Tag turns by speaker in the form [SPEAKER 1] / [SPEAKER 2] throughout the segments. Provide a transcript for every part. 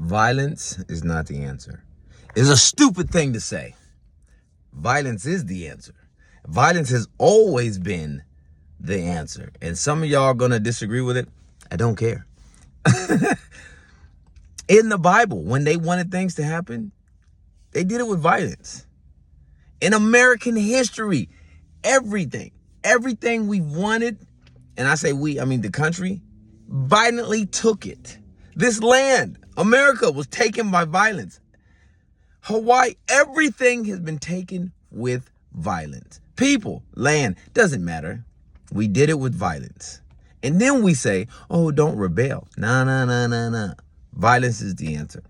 [SPEAKER 1] Violence is not the answer. It's a stupid thing to say. Violence is the answer. Violence has always been the answer. And some of y'all are going to disagree with it. I don't care. In the Bible, when they wanted things to happen, they did it with violence. In American history, everything we've wanted, and I say we, I mean the country, violently took it. This land, America, was taken by violence. Hawaii, everything has been taken with violence. People, land, doesn't matter. We did it with violence. And then we say, oh, don't rebel. Nah. Violence is the answer.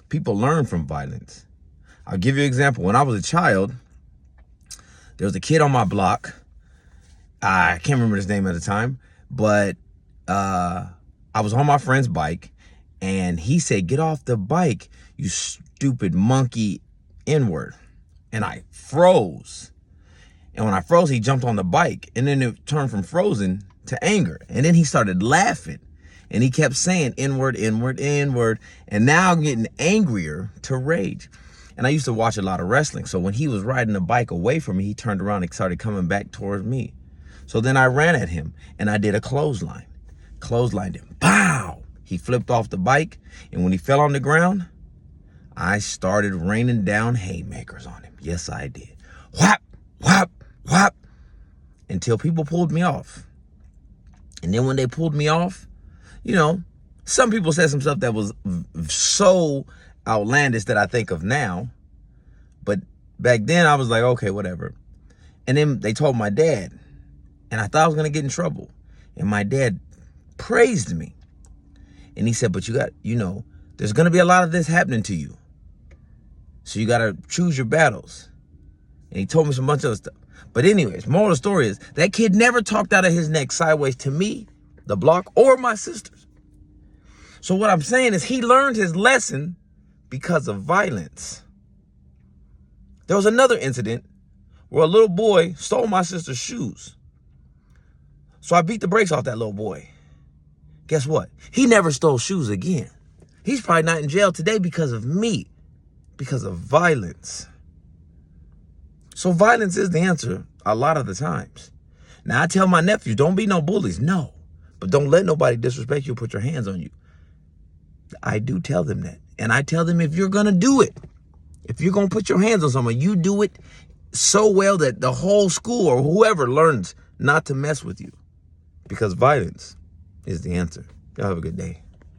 [SPEAKER 1] People learn from violence. I'll give you an example. When I was a child, there was a kid on my block. I can't remember his name at the time, but I was on my friend's bike, and he said, get off the bike, you stupid monkey, N-word. And I froze. And when I froze, he jumped on the bike, and then it turned from frozen to anger. And then he started laughing, and he kept saying N-word, N-word, N-word. And now I'm getting angrier to rage. And I used to watch a lot of wrestling. So when he was riding the bike away from me, he turned around and started coming back towards me. So then I ran at him, and I did a clothesline. Clotheslined him. Pow! He flipped off the bike, and when he fell on the ground, I started raining down haymakers on him. Yes, I did. Whap, whap, whap, until people pulled me off. And then when they pulled me off, you know, some people said some stuff that was so outlandish that I think of now. But back then I was like, okay, whatever. And then they told my dad, and I thought I was going to get in trouble. And my dad praised me. And he said, but there's going to be a lot of this happening to you. So you got to choose your battles. And he told me some bunch of other stuff. But anyways, moral of the story is that kid never talked out of his neck sideways to me, the block, or my sisters. So what I'm saying is he learned his lesson because of violence. There was another incident where a little boy stole my sister's shoes. So I beat the brakes off that little boy. Guess what? He never stole shoes again. He's probably not in jail today because of me, because of violence. So violence is the answer a lot of the times. Now, I tell my nephews, don't be no bullies. No. But don't let nobody disrespect you or put your hands on you. I do tell them that. And I tell them, if you're going to do it, if you're going to put your hands on someone, you do it so well that the whole school or whoever learns not to mess with you. Because violence is the answer. Y'all have a good day.